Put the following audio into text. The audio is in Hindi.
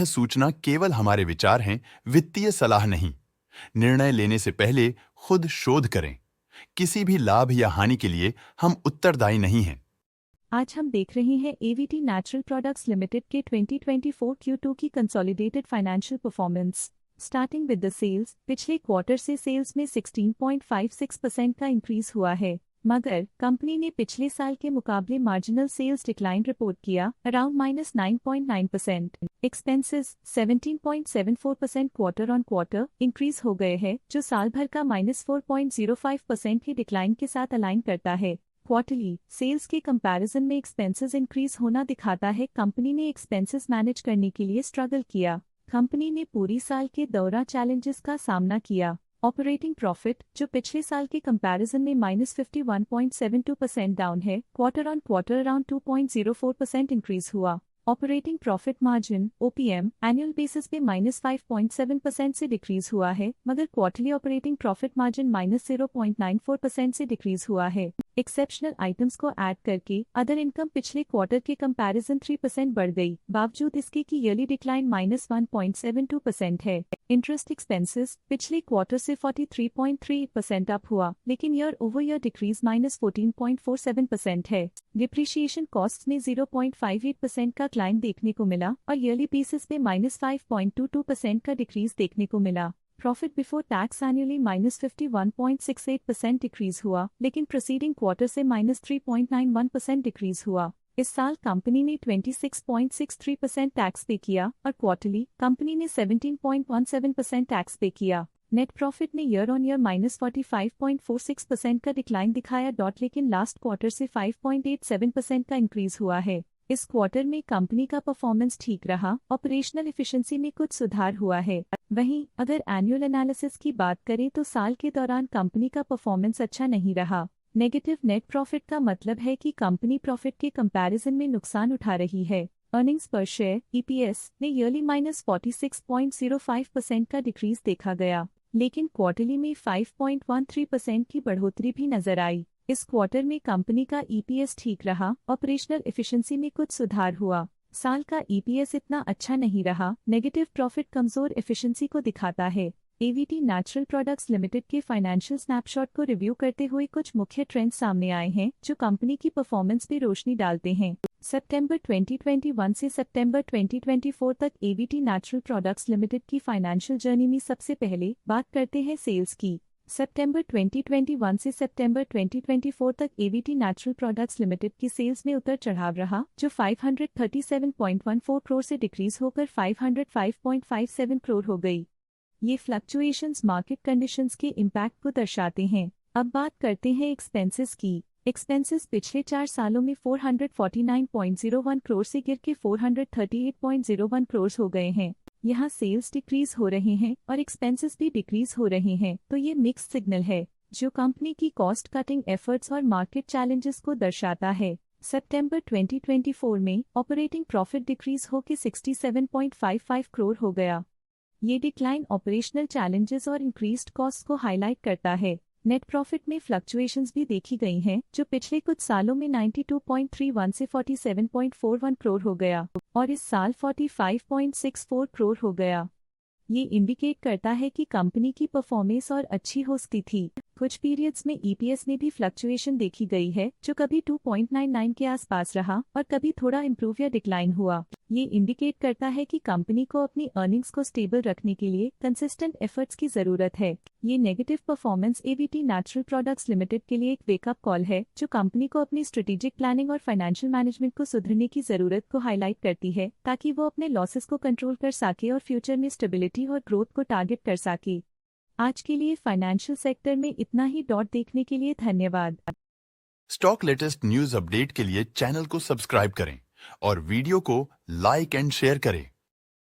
सूचना केवल हमारे विचार हैं, वित्तीय सलाह नहीं। निर्णय लेने से पहले खुद शोध करें। किसी भी लाभ या हानि के लिए हम उत्तरदायी नहीं हैं। आज हम देख रहे हैं एवीटी नेचुरल प्रोडक्ट्स लिमिटेड के 2024 Q2 की consolidated financial performance. Starting with the sales, पिछले क्वार्टर से सेल्स में 16.56% का इंक्रीज हुआ है, मगर कंपनी ने पिछले साल के मुकाबले मार्जिनल सेल्स डिक्लाइन रिपोर्ट किया, around -9.9%। Expenses 17.74% quarter on quarter increase हो गए हैं, जो साल भर का -4.05% की डिक्लाइन के साथ अलाइन करता है। क्वार्टरली सेल्स के कंपैरिजन में एक्सपेंसेस इंक्रीज होना दिखाता है कंपनी ने एक्सपेंसेस मैनेज करने के लिए स्ट्रगल किया। कंपनी ने पूरी साल के दौरान चैलेंजेस का सामना किया। ऑपरेटिंग प्रॉफिट, जो पिछले साल के कंपैरिजन में -51.72% डाउन है, quarter on quarter around 2.04% increase हुआ। Operating profit margin OPM annual basis पे -5.7% से डिक्रीज हुआ है, मगर क्वार्टरली ऑपरेटिंग प्रॉफिट मार्जिन -0.94% से डिक्रीज हुआ है। एक्सेप्शनल आइटम्स को ऐड करके अदर इनकम पिछले क्वार्टर के कंपैरिजन 3% बढ़ गई, बावजूद इसके की ईयरली डिक्लाइन -1.72% है। इंटरेस्ट एक्सपेंसेस पिछले क्वार्टर से 43.3% अप हुआ, लेकिन ईयर ओवर ईयर डिक्रीज -14.47% है। डिप्रिशिएशन कॉस्ट में 0.58% का क्लाइन देखने को मिला और ईयरली बेसिस पे -5.22% का डिक्रीज देखने को मिला। Profit before tax annually -51.68% decrease हुआ, लेकिन प्रोसीडिंग क्वार्टर से -3.91% डिक्रीज हुआ। इस साल कंपनी ने 26.63% टैक्स पे किया और क्वार्टरली कंपनी ने 17.17% टैक्स पे किया। नेट प्रॉफिट ने ईयर ऑन ईयर -45.46% का डिक्लाइन दिखाया, लेकिन लास्ट क्वार्टर से 5.87% का इंक्रीज हुआ है। इस क्वार्टर में कंपनी का परफॉर्मेंस ठीक रहा, ऑपरेशनल एफिशिएंसी में कुछ सुधार हुआ है। वहीं अगर एनुअल एनालिसिस की बात करें तो साल के दौरान कंपनी का परफॉर्मेंस अच्छा नहीं रहा। नेगेटिव नेट प्रॉफिट का मतलब है कि कंपनी प्रॉफिट के कंपैरिजन में नुकसान उठा रही है। अर्निंग्स पर शेयर EPS ने ईयरली -46.05% का डिक्रीज देखा गया, लेकिन क्वार्टरली में 5.13% की बढ़ोतरी भी नजर आई। इस क्वार्टर में कंपनी का EPS ठीक रहा, ऑपरेशनल एफिशिएंसी में कुछ सुधार हुआ। साल का EPS इतना अच्छा नहीं रहा। नेगेटिव प्रॉफिट कमजोर एफिशिएंसी को दिखाता है। एवीटी नेचुरल प्रोडक्ट्स लिमिटेड के फाइनेंशियल स्नैपशॉट को रिव्यू करते हुए कुछ मुख्य ट्रेंड्स सामने आए हैं, जो कंपनी की परफॉर्मेंस पे रोशनी डालते हैं। सितंबर 2021 से सितंबर 2024 तक एवीटी नेचुरल प्रोडक्ट्स लिमिटेड की फाइनेंशियल जर्नी में सबसे पहले बात करते हैं सेल्स की। सितंबर 2021 से सितंबर 2024 तक एवीटी नेचुरल प्रोडक्ट्स लिमिटेड की सेल्स में उतर चढ़ाव रहा, जो 537.14 करोड़ से डिक्रीज होकर 505.57 करोड़ हो गई। ये फ्लक्चुएशंस मार्केट कंडीशंस के इम्पैक्ट को दर्शाते हैं। अब बात करते हैं एक्सपेंसेस की। एक्सपेंसेस पिछले 4 सालों में 449.01 करोड़ से गिर के 438.01 करोड़ हो गए हैं। यहाँ सेल्स डिक्रीज हो रहे हैं और एक्सपेंसेस भी डिक्रीज हो रहे हैं, तो ये मिक्स सिग्नल है, जो कंपनी की कॉस्ट कटिंग एफर्ट्स और मार्केट चैलेंजेस को दर्शाता है। सितंबर 2024 में ऑपरेटिंग प्रॉफिट डिक्रीज होकर 67.55 करोड़ हो गया। ये डिक्लाइन ऑपरेशनल चैलेंजेस और इंक्रीज्ड कॉस्ट को हाईलाइट करता है। नेट प्रॉफिट में फ्लक्चुएशंस भी देखी गई हैं, जो पिछले कुछ सालों में 92.31 से 47.41 करोड़ हो गया और इस साल 45.64 करोड़ हो गया। ये इंडिकेट करता है कि कंपनी की परफॉर्मेंस और अच्छी हो सकती थी। कुछ पीरियड्स में EPS में भी फ्लक्चुएशन देखी गई है, जो कभी 2.99 के आसपास रहा और कभी थोड़ा इम्प्रूव या डिक्लाइन हुआ। ये इंडिकेट करता है कि कंपनी को अपनी अर्निंग्स को स्टेबल रखने के लिए कंसिस्टेंट एफर्ट्स की जरूरत है। ये negative performance AVT natural products limited के लिए एक वेकअप कॉल है, जो कंपनी को अपनी स्ट्रेटेजिक प्लानिंग और फाइनेंशियल मैनेजमेंट को सुधरने की जरूरत को हाईलाइट करती है, ताकि वो अपने लॉसेस को कंट्रोल कर सके और फ्यूचर में स्टेबिलिटी और ग्रोथ को टारगेट कर सके। आज के लिए फाइनेंशियल सेक्टर में इतना ही। देखने के लिए धन्यवाद। स्टॉक लेटेस्ट न्यूज अपडेट के लिए चैनल को सब्सक्राइब करें और वीडियो को लाइक एंड शेयर करें।